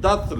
10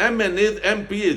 MNAs, MPAs,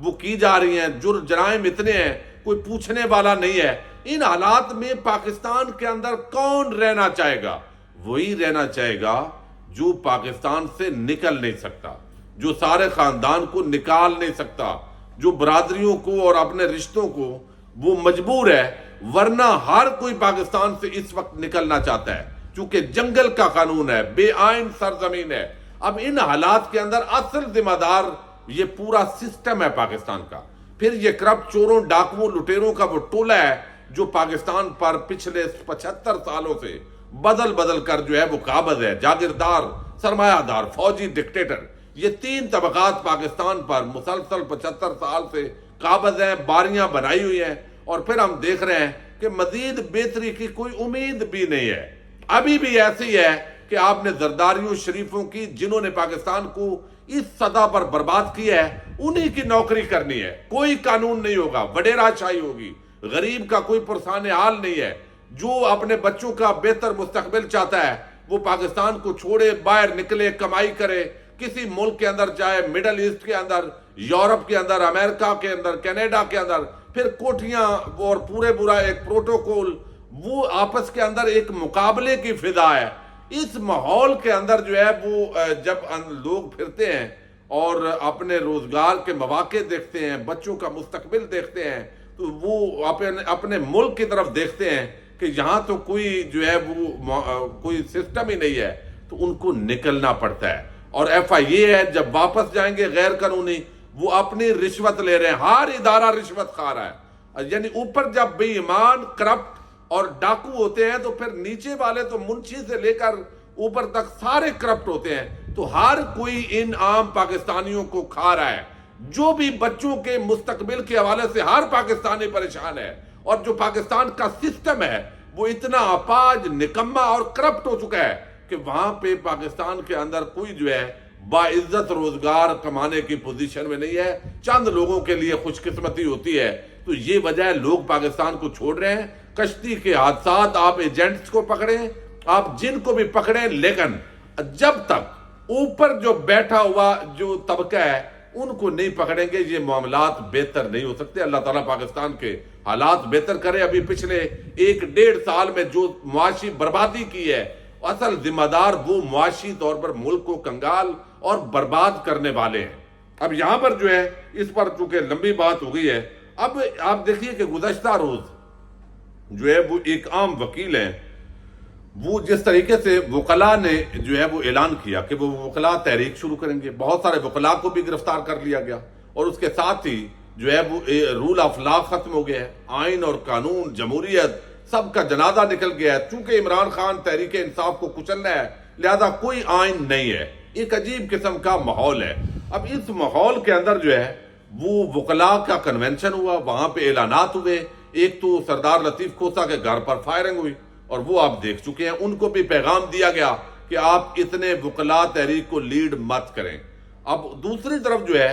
وہ کی جا رہی ہیں، جرائم اتنے ہیں کوئی پوچھنے والا نہیں ہے۔ ان حالات میں پاکستان کے اندر کون رہنا چاہے گا؟ وہی رہنا چاہے گا جو پاکستان سے نکل نہیں سکتا، جو سارے خاندان کو نکال نہیں سکتا، جو برادریوں کو اور اپنے رشتوں کو وہ مجبور ہے، ورنہ ہر کوئی پاکستان سے اس وقت نکلنا چاہتا ہے، چونکہ جنگل کا قانون ہے، بے آئین سرزمین ہے۔ اب ان حالات کے اندر اصل ذمہ دار یہ پورا سسٹم ہے پاکستان کا، پھر یہ کرپٹ چوروں ڈاکوؤں لٹیروں کا وہ ٹولہ ہے جو پاکستان پر پچھلے 75 سالوں سے بدل بدل کر جو ہے وہ قابض ہے، جاگیردار، سرمایہ دار، فوجی، ڈکٹیٹر، یہ تین طبقات پاکستان پر مسلسل 75 سال سے قابض ہیں، باریاں بنائی ہوئی ہیں، اور پھر ہم دیکھ رہے ہیں کہ مزید بہتری کی کوئی امید بھی نہیں ہے۔ ابھی بھی ایسی ہے کہ آپ نے زرداریوں شریفوں کی، جنہوں نے پاکستان کو اس سطح پر برباد کیا ہے، انہی کی نوکری کرنی ہے، کوئی قانون نہیں ہوگا، وڈیرا شاہی ہوگی، غریب کا کوئی پرسان حال نہیں ہے۔ جو اپنے بچوں کا بہتر مستقبل چاہتا ہے وہ پاکستان کو چھوڑے، باہر نکلے، کمائی کرے، کسی ملک کے اندر جائے، مڈل ایسٹ کے اندر، یورپ کے اندر، امریکہ کے اندر، کینیڈا کے اندر، پھر کوٹھیاں اور پورا ایک پروٹوکول، وہ آپس کے اندر ایک مقابلے کی فضا ہے۔ اس ماحول کے اندر جو ہے وہ جب لوگ پھرتے ہیں اور اپنے روزگار کے مواقع دیکھتے ہیں، بچوں کا مستقبل دیکھتے ہیں، تو وہ اپنے ملک کی طرف دیکھتے ہیں کہ یہاں تو کوئی جو ہے وہ کوئی سسٹم ہی نہیں ہے، تو ان کو نکلنا پڑتا ہے۔ اور ایف آئی اے ہے، جب واپس جائیں گے غیر قانونی، وہ اپنی رشوت لے رہے ہیں، ہر ادارہ رشوت کھا رہا ہے، یعنی اوپر جب بے ایمان، کرپٹ اور ڈاکو ہوتے ہیں تو پھر نیچے والے تو منشی سے لے کر اوپر تک سارے کرپٹ ہوتے ہیں، تو ہر کوئی ان عام پاکستانیوں کو کھا رہا ہے۔ جو بھی بچوں کے مستقبل کے حوالے سے ہر پاکستانی پریشان ہے، اور جو پاکستان کا سسٹم ہے وہ اتنا اپاج، نکما اور کرپٹ ہو چکا ہے کہ وہاں پہ پاکستان کے اندر کوئی جو ہے باعزت روزگار کمانے کی پوزیشن میں نہیں ہے، چند لوگوں کے لیے خوش قسمتی ہوتی ہے۔ تو یہ وجہ ہے لوگ پاکستان کو چھوڑ رہے ہیں۔ کشتی کے حادثات، آپ ایجنٹس کو پکڑیں، آپ جن کو بھی پکڑیں، لیکن جب تک اوپر جو بیٹھا ہوا جو طبقہ ہے ان کو نہیں پکڑیں گے، یہ معاملات بہتر نہیں ہو سکتے۔ اللہ تعالیٰ پاکستان کے حالات بہتر کرے۔ ابھی پچھلے 1-1.5 سال میں جو معاشی بربادی کی ہے، اصل ذمہ دار وہ معاشی طور پر ملک کو کنگال اور برباد کرنے والے ہیں۔ اب یہاں پر جو ہے اس پر چونکہ لمبی بات ہو گئی ہے، اب آپ دیکھیے کہ گزشتہ روز جو ہے وہ ایک عام وکیل ہیں، وہ جس طریقے سے وکلاء نے جو ہے وہ اعلان کیا کہ وہ وکلاء تحریک شروع کریں گے، بہت سارے وکلاء کو بھی گرفتار کر لیا گیا، اور اس کے ساتھ ہی جو ہے وہ رول آف لا ختم ہو گیا ہے، آئین اور قانون، جمہوریت، سب کا جنازہ نکل گیا ہے۔ چونکہ عمران خان تحریک انصاف کو کچلنا ہے، لہذا کوئی آئین نہیں ہے، ایک عجیب قسم کا ماحول ہے۔ اب اس ماحول کے اندر جو ہے وہ وکلاء کا کنونشن ہوا، وہاں پہ اعلانات ہوئے، ایک تو سردار لطیف کھوسہ کے گھر پر فائرنگ ہوئی، اور وہ آپ دیکھ چکے ہیں، ان کو بھی پیغام دیا گیا کہ آپ اتنے وکلاء تحریک کو لیڈ مت کریں۔ اب دوسری طرف جو ہے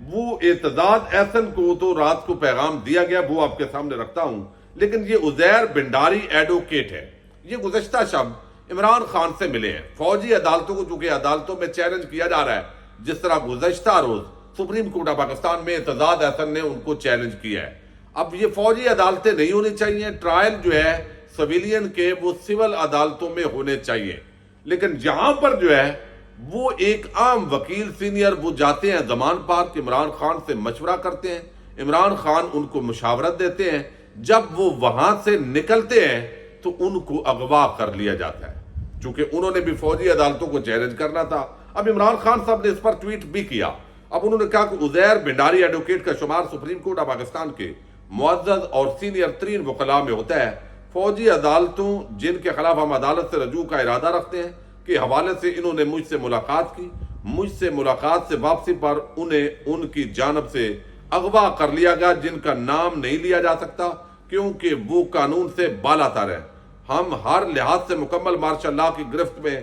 وہ اعتزاز احسن کو تو رات کو پیغام دیا گیا، وہ آپ کے سامنے رکھتا ہوں، لیکن یہ عزیر بنڈاری ایڈوکیٹ ہے، یہ گزشتہ شب عمران خان سے ملے ہیں فوجی عدالتوں کو، چونکہ عدالتوں میں چیلنج کیا جا رہا ہے، جس طرح گزشتہ روز سپریم کورٹ آف پاکستان میں اعتزاز احسن نے ان کو چیلنج کیا ہے۔ اب یہ فوجی عدالتیں نہیں ہونی چاہیے، ٹرائل جو ہے سویلین کے وہ سول عدالتوں میں ہونے چاہیے، لیکن یہاں پر جو ہے وہ ایک عام وکیل سینئر وہ جاتے ہیں زمان پارک، عمران خان سے مشورہ کرتے ہیں، عمران خان ان کو مشاورت دیتے ہیں، جب وہ وہاں سے نکلتے ہیں تو ان کو اغوا کر لیا جاتا ہے، چونکہ انہوں نے بھی فوجی عدالتوں کو چیلنج کرنا تھا۔ اب عمران خان صاحب نے اس پر ٹویٹ بھی کیا، اب انہوں نے کہا کہ عزیر بنڈاری ایڈوکیٹ کا شمار سپریم کورٹ آف پاکستان کے معزز اور سینئر ترین وکلاء میں ہوتا ہے۔ فوجی عدالتوں جن کے خلاف ہم عدالت سے رجوع کا ارادہ رکھتے ہیں کے حوالے سے انہوں نے مجھ سے ملاقات کی، مجھ سے ملاقات سے واپسی پر انہیں ان کی جانب سے اغوا کر لیا گیا، جن کا نام نہیں لیا جا سکتا کیونکہ وہ قانون سے بالا تر ہے۔ ہم ہر لحاظ سے مکمل مارشل لاء کی گرفت میں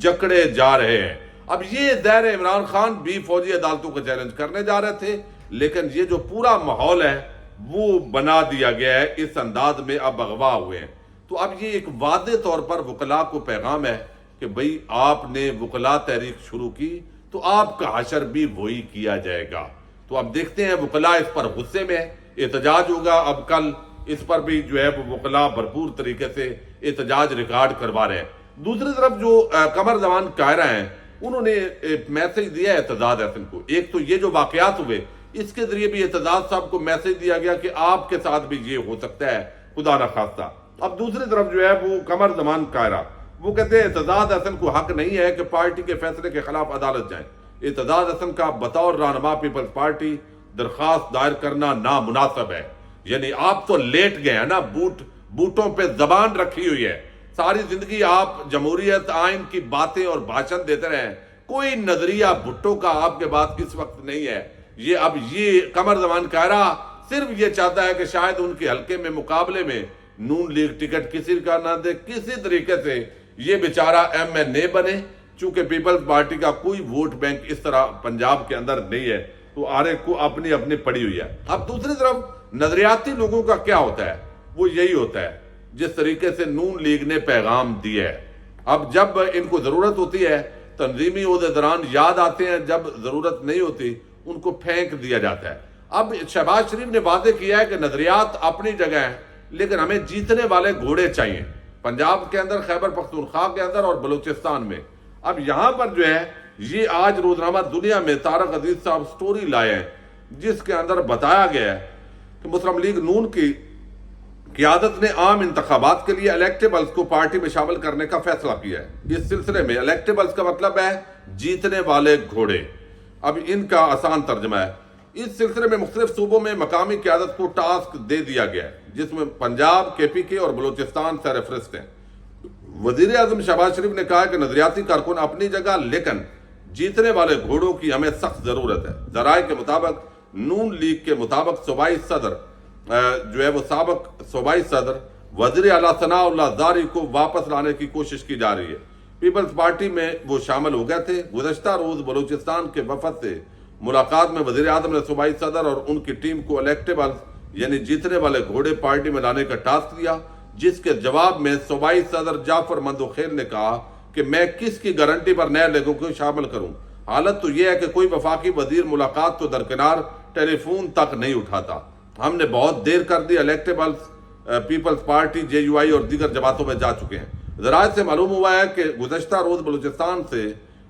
جکڑے جا رہے ہیں۔ اب یہ ظاہر عمران خان بھی فوجی عدالتوں کو چیلنج کرنے جا رہے تھے، لیکن یہ جو پورا ماحول ہے وہ بنا دیا گیا ہے، اس انداز میں اب اغوا ہوئے ہیں۔ تو اب یہ ایک واضح طور پر وکلاء کو پیغام ہے کہ بھئی آپ نے وکلاء تحریک شروع کی تو آپ کا حشر بھی وہی کیا جائے گا، تو اب دیکھتے ہیں وکلاء اس پر غصے میں ہیں، احتجاج ہوگا اب کل، اس پر بھی جو ہے وہ وکلاء بھرپور طریقے سے احتجاج ریکارڈ کروا رہے ہیں۔ دوسری طرف جو قمر زمان قاہرہ ہیں، انہوں نے میسج دیا ہے اعتزاز احسن کو۔ ایک تو یہ جو واقعات ہوئے اس کے ذریعے بھی اعتزاز صاحب کو میسج دیا گیا کہ آپ کے ساتھ بھی یہ ہو سکتا ہے، خدا نخواستہ۔ اب دوسری طرف جو ہے وہ قمر زمان قاہرہ وہ کہتے ہیں اعتزاز احسن کو حق نہیں ہے کہ پارٹی کے فیصلے کے خلاف عدالت جائیں۔ اعتزاز احسن کا بطور رہنما پیپلز پارٹی درخواست دائر کرنا نامناسب ہے۔ یعنی آپ تو لیٹ گئے ہیں نا، بوٹوں پہ زبان رکھی ہوئی ہے، ساری زندگی آپ جمہوریت آئین کی باتیں اور بھاشن دیتے رہے ہیں، کوئی نظریہ بھٹو کا آپ کے بعد اس وقت نہیں ہے۔ یہ قمر زمان قاہرہ صرف یہ چاہتا ہے کہ شاید ان کے حلقے میں مقابلے میں نون لیگ ٹکٹ کسی کا نہ دے، کسی طریقے سے یہ بیچارہ MNA بنے، چونکہ پیپلز پارٹی کا کوئی ووٹ بینک اس طرح پنجاب کے اندر نہیں ہے، تو آرے کو اپنی اپنی پڑی ہوئی ہے۔ اب دوسری طرف نظریاتی لوگوں کا کیا ہوتا ہے، وہ یہی ہوتا ہے جس طریقے سے نون لیگ نے پیغام دیا ہے۔ اب جب ان کو ضرورت ہوتی ہے تنظیمی عہدیداران یاد آتے ہیں، جب ضرورت نہیں ہوتی ان کو پھینک دیا جاتا ہے۔ اب شہباز شریف نے واضح کیا ہے کہ نظریات اپنی جگہ ہیں لیکن ہمیں جیتنے والے گھوڑے چاہیے، پنجاب کے اندر، خیبر پختونخوا کے اندر اور بلوچستان میں۔ اب یہاں پر جو ہے یہ آج روزنامہ دنیا میں طارق عزیز صاحب سٹوری لائے ہیں جس کے اندر بتایا گیا ہے کہ مسلم لیگ نون کی قیادت نے عام انتخابات کے لیے الیکٹیبلز کو پارٹی میں شامل کرنے کا فیصلہ کیا ہے۔ اس سلسلے میں الیکٹیبلز کا مطلب ہے جیتنے والے گھوڑے۔ اب ان کا آسان ترجمہ ہے، اس سلسلے میں مختلف صوبوں میں مقامی قیادت کو ٹاسک دے دیا گیا ہے جس میں پنجاب، KPK اور بلوچستان سر فہرست ہیں۔ وزیر اعظم شہباز شریف نے کہا کہ نظریاتی کارکن اپنی جگہ لیکن جیتنے والے گھوڑوں کی ہمیں سخت ضرورت ہے۔ ذرائع کے مطابق نون لیگ کے مطابق صوبائی صدر جو ہے وہ سابق صوبائی صدر وزیر اعلیٰ ثناء اللہ زاری کو واپس لانے کی کوشش کی جا رہی ہے۔ پیپلز پارٹی میں وہ شامل ہو گئے تھے۔ گزشتہ روز بلوچستان کے وفد سے ملاقات میں وزیر اعظم نے صوبائی صدر اور ان کی ٹیم کو الیکٹیبلز یعنی جیتنے والے گھوڑے پارٹی میں لانے کا ٹاسک دیا، جس کے جواب میں صوبائی صدر جعفر مندوخیل نے کہا کہ میں کس کی گارنٹی پر نئے لوگوں کو شامل کروں، حالت تو یہ ہے کہ کوئی وفاقی وزیر ملاقات تو درکنار ٹیلی فون تک نہیں اٹھاتا۔ ہم نے بہت دیر کر دی، الیکٹیبلز پیپلز پارٹی JUI اور دیگر جماعتوں میں جا چکے ہیں۔ ذرائع سے معلوم ہوا ہے کہ گزشتہ روز بلوچستان سے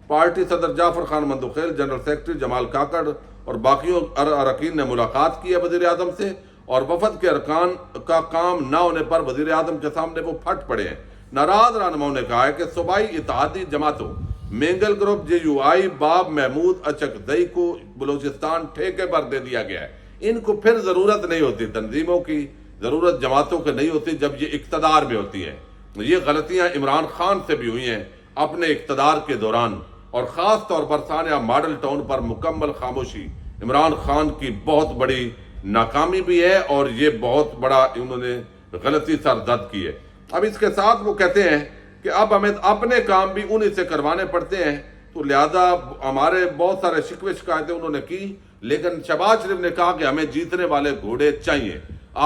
پارٹی صدر جعفر خان مندوخیل، جنرل سیکرٹری جمال کاکڑ اور باقیوں اراکین نے ملاقات کی ہے وزیر اعظم سے، اور وفد کے ارکان کا کام نہ ہونے پر وزیر اعظم کے سامنے وہ پھٹ پڑے ہیں۔ ناراض رہنماؤں نے کہا ہے کہ صوبائی اتحادی جماعتوں مینگل گروپ، JUI، باب محمود اچکزئی کو بلوچستان ٹھیکے پر دے دیا گیا ہے۔ ان کو پھر ضرورت نہیں ہوتی، تنظیموں کی ضرورت جماعتوں کو نہیں ہوتی جب یہ اقتدار میں ہوتی ہے۔ یہ غلطیاں عمران خان سے بھی ہوئی ہیں اپنے اقتدار کے دوران، اور خاص طور پر ثانیہ ماڈل ٹاؤن پر مکمل خاموشی عمران خان کی بہت بڑی ناکامی بھی ہے، اور یہ بہت بڑا انہوں نے غلطی سرزد کی ہے۔ اب اس کے ساتھ وہ کہتے ہیں کہ اب ہمیں اپنے کام بھی انہی سے کروانے پڑتے ہیں، تو لہذا ہمارے بہت سارے شکوے شکایتیں انہوں نے کی، لیکن شہباز شریف نے کہا کہ ہمیں جیتنے والے گھوڑے چاہیے،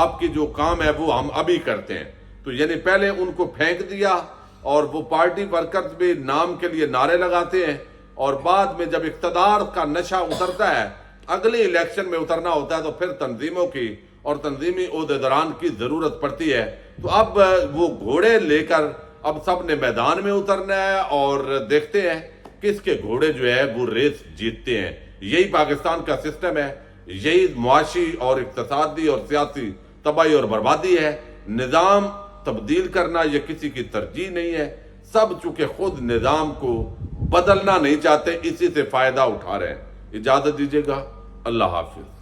آپ کی جو کام ہے وہ ہم ابھی کرتے ہیں۔ تو یعنی پہلے ان کو پھینک دیا، اور وہ پارٹی ورکرز بھی نام کے لیے نعرے لگاتے ہیں، اور بعد میں جب اقتدار کا نشہ اترتا ہے، اگلی الیکشن میں اترنا ہوتا ہے، تو پھر تنظیموں کی اور تنظیمی عہدیداران کی ضرورت پڑتی ہے۔ تو اب وہ گھوڑے لے کر اب سب نے میدان میں اترنا ہے، اور دیکھتے ہیں کس کے گھوڑے جو ہے وہ ریس جیتتے ہیں۔ یہی پاکستان کا سسٹم ہے، یہی معاشی اور اقتصادی اور سیاسی تباہی اور بربادی ہے۔ نظام تبدیل کرنا یہ کسی کی ترجیح نہیں ہے، سب چونکہ خود نظام کو بدلنا نہیں چاہتے، اسی سے فائدہ اٹھا رہے ہیں۔ اجازت دیجیے گا، اللہ حافظ۔